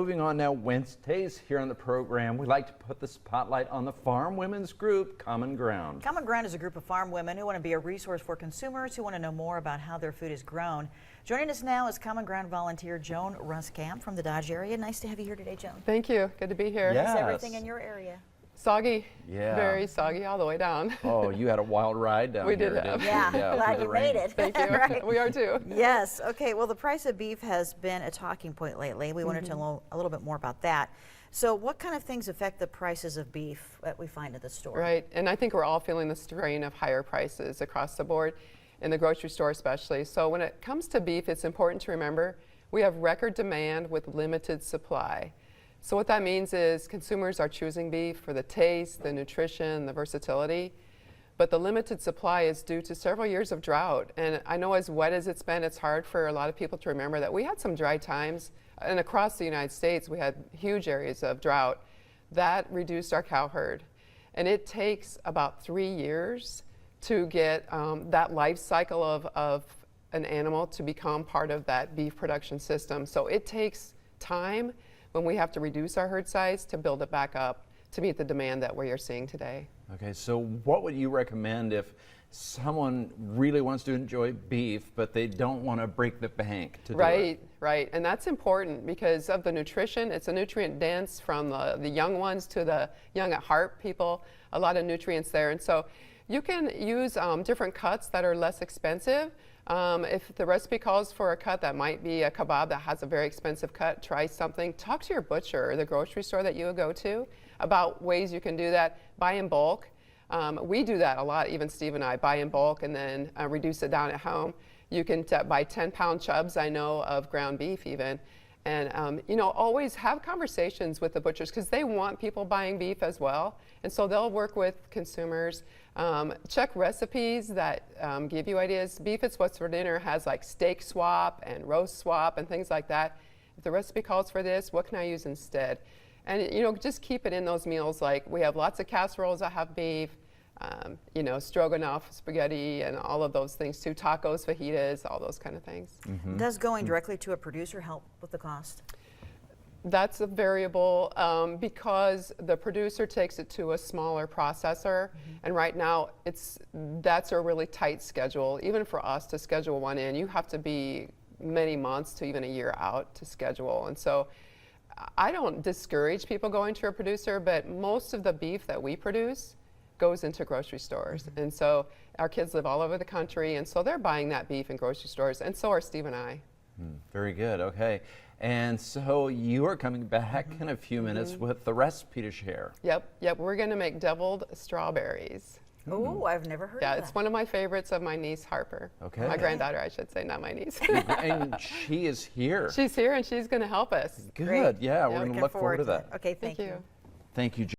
moving on now, Wednesdays here on the program, we like to put the spotlight on the farm women's group, Common Ground. Common Ground is a group of farm women who want to be a resource for consumers who want to know more about how their food is grown. Joining us now is Common Ground volunteer Joan Ruskamp from the Dodge area. Nice to have you here today, Joan. Thank you. Good to be here. Yes. How's everything in your area? Soggy. Yeah. Very soggy all the way down. Oh, you had a wild ride down We here. did have. didn't Yeah, you? glad through the you rain. made it. Thank you. Right. We are too. Yes. Okay. Well, the price of beef has been a talking point lately. We wanted to know a little bit more about that. So what kind of things affect the prices of beef that we find at the store? Right. And I think we're all feeling the strain of higher prices across the board, in the grocery store especially. So when it comes to beef, it's important to remember we have record demand with limited supply. So what that means is consumers are choosing beef for the taste, the nutrition, the versatility, but the limited supply is due to several years of drought. And I know as wet as it's been, it's hard for a lot of people to remember that we had some dry times, and across the United States we had huge areas of drought that reduced our cow herd. And it takes about 3 years to get that life cycle of an animal to become part of that beef production system. So it takes time when we have to reduce our herd size to build it back up to meet the demand that we are seeing today. Okay, so what would you recommend if someone really wants to enjoy beef, but they don't want to break the bank to do it? Right. And that's important because of the nutrition. It's a nutrient dense from the young ones to the young at heart people, a lot of nutrients there. And so you can use different cuts that are less expensive. If the recipe calls for a cut that might be a kebab that has a very expensive cut, try something. Talk to your butcher or the grocery store that you would go to about ways you can do that. Buy in bulk. We do that a lot, even Steve and I, buy in bulk and then reduce it down at home. You can buy 10-pound chubs, I know, of ground beef even. And always have conversations with the butchers because they want people buying beef as well. And so they'll work with consumers. Check recipes that give you ideas. Beef It's What's for Dinner has like steak swap and roast swap and things like that. If the recipe calls for this, what can I use instead? And just keep it in those meals. Like we have lots of casseroles that have beef, stroganoff, spaghetti, and all of those things too. Tacos, fajitas, all those kind of things. Mm-hmm. Does going directly to a producer help with the cost? That's a variable because the producer takes it to a smaller processor, and right now that's a really tight schedule. Even for us to schedule one in, you have to be many months to even a year out to schedule. And so I don't discourage people going to a producer, but most of the beef that we produce goes into grocery stores. And so our kids live all over the country, and so they're buying that beef in grocery stores, and so are Steve and I. Very good. Okay. And so you are coming back in a few minutes with the recipe to share. Yep. We're going to make deviled strawberries. Oh, I've never heard of Yeah, that. it's one of my favorites of my niece, Harper. Okay. My granddaughter, I should say, not my niece. And she is here. She's here and she's going to help us. Good. Great. Yeah, we're going Looking to look forward to that. Okay, Thank you. Thank you.